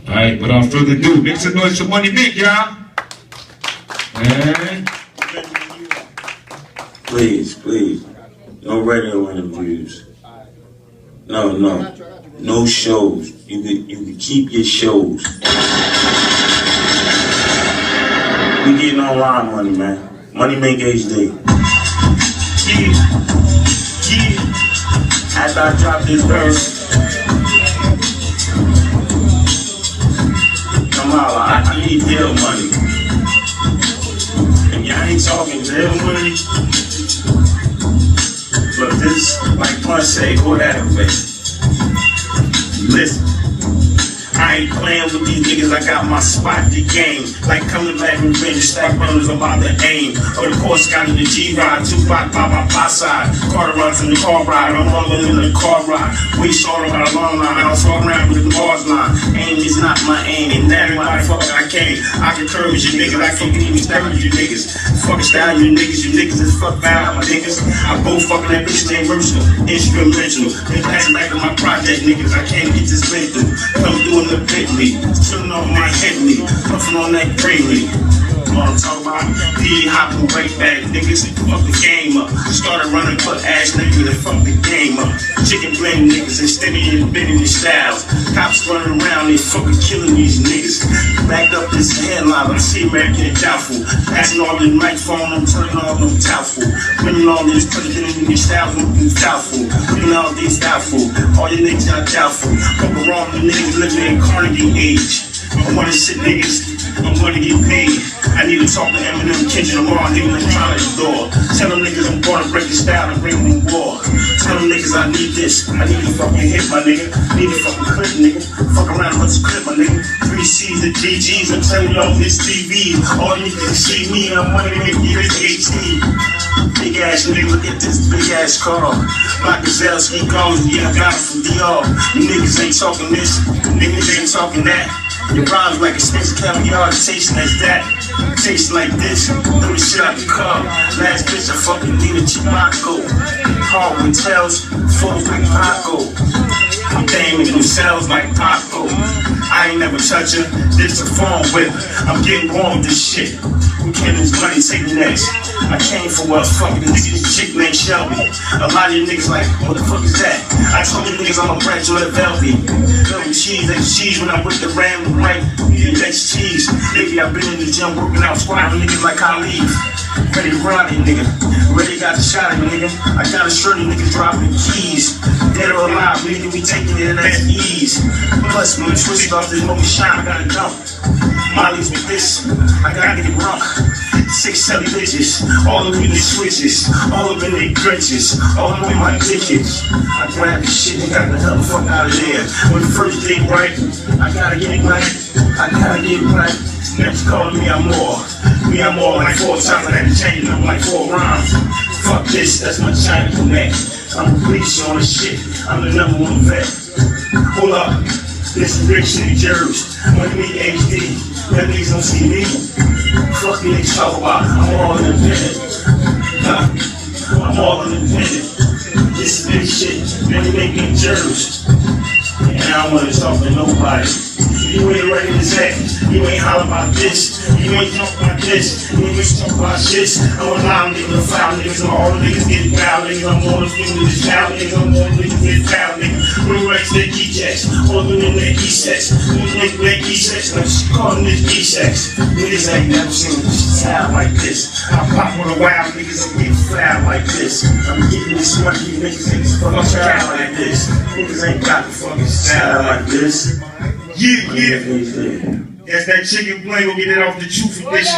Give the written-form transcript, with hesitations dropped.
Alright, without further ado, make some noise for Money Mink, y'all. And please, no radio interviews. No shows. You can keep your shows. We getting online money, man. Money Mink HD. Yeah. After I drop this verse, come out. I need deal money. And y'all ain't talking deal money. But this, like Punch say, go that way. Listen, I ain't playing with these niggas, I got my spot to game. Like coming back with revenge, stack runners about to aim. Of course, got in the G-Ride, Tupac by my side. Carter runs in the car ride, I'm rolling in the car ride. We started on a long line, I was walking around with the bars line. Aim is not my aim, and that why the fuck I came. I can curve you niggas, I can't even step with you niggas. Fucking style you niggas is fuck bad, my niggas. I go fucking that bitch named Mercer, instrumental. They pass back to my project niggas, I can't get this bit through. Come doing the Bentley, chillin' on my Henley, puffin' on that Greenlee. What I'm talking about, hopping right back, niggas, fuck the game up. Started running butt ass niggas and fuck the game up. Chicken blame niggas and steady and bending the styles. Cops running around, they fucking killing these niggas. Back up this headline, I see American and doubtful. Passing all the microphone, I'm turning all them doubtful. Winning all this, putting in these styles, looking doubtful. Winning all these doubtful. All your niggas are doubtful. Fuck around the niggas living in Carnegie age. I wanna sit niggas, I'm gonna get paid. I need to talk to Eminem, Kendrick Lamar, nigga, let's try at the door. Tell them niggas I'm gonna break the style and bring them war. Tell them niggas I need this, I need to fucking hit my nigga. Need to fucking clip nigga, fuck around with the clip my nigga. 3 C's and GG's, I'm telling you on this TV. All you niggas see me, I'm Money Mink, this 18. Big ass nigga, look at this big ass car. My Gazelle ski goes, yeah, I got it from DR. You niggas ain't talking this, niggas ain't talking that. Your rhymes like expensive caviar, tasting as that. Tasting like this, throw the shit out the car. Last bitch, I fucking need a Chimaco. Hard with tails, full like Paco. I'm damning themselves like Paco. I ain't never touch her, this a phone whip. I'm getting wrong with this shit. Who can this money take next? I came for what fucking this chick named Shelby. A lot of you niggas like, what the fuck is that? I told you niggas I'm a branch on the velvet. Little cheese, that's cheese when I whip the ram right. That's cheese. Lately I've been in the gym working out, squatting niggas like Khalid. Ready to run it, nigga. Ready got the shot at me, nigga. I got a shorty niggas dropping keys. Dead or alive, nigga, we taking it at ease. Plus, when we twist off this moment shine, I gotta dump. Molly's with this, I gotta get it drunk. 6, 7 bitches, all up in the switches, all up in the drenches, all up in my digits. I grab the shit and got the hell the fuck out of there. When the first day right, I gotta get it right. I gotta get it right. Next calling me, I'm more. Me, I'm more like 4 times. I had to change it up like 4 rhymes. Fuck this, that's my China connect. I'm a police on the shit. I'm the #1 vet. Hold up, this is Rich City Jersey. Money Mink HD. That niggas don't see me. Fuck you niggas talk about. I'm all independent. I'm all independent. This is big shit. Money Mink in Jersey. And I don't wanna talk to nobody. You ain't ready to say. You ain't holler about this. You ain't talk about this. You ain't talk about shit. I'm a loud nigga, the foul niggas. All the niggas get wild niggas. I'm all the niggas get wild niggas. I'm all the niggas get wild niggas. We raise their key checks. All the niggas their key sets. We make their key sets. I'm just calling this key sets. Niggas ain't never seen a style like this. I pop on the wild niggas and get foul like this. I'm getting this money. Niggas ain't fucking style like this. Niggas ain't got the fucking style like this. Yeah. That's that chicken bling. We'll get it off the Truth Edition.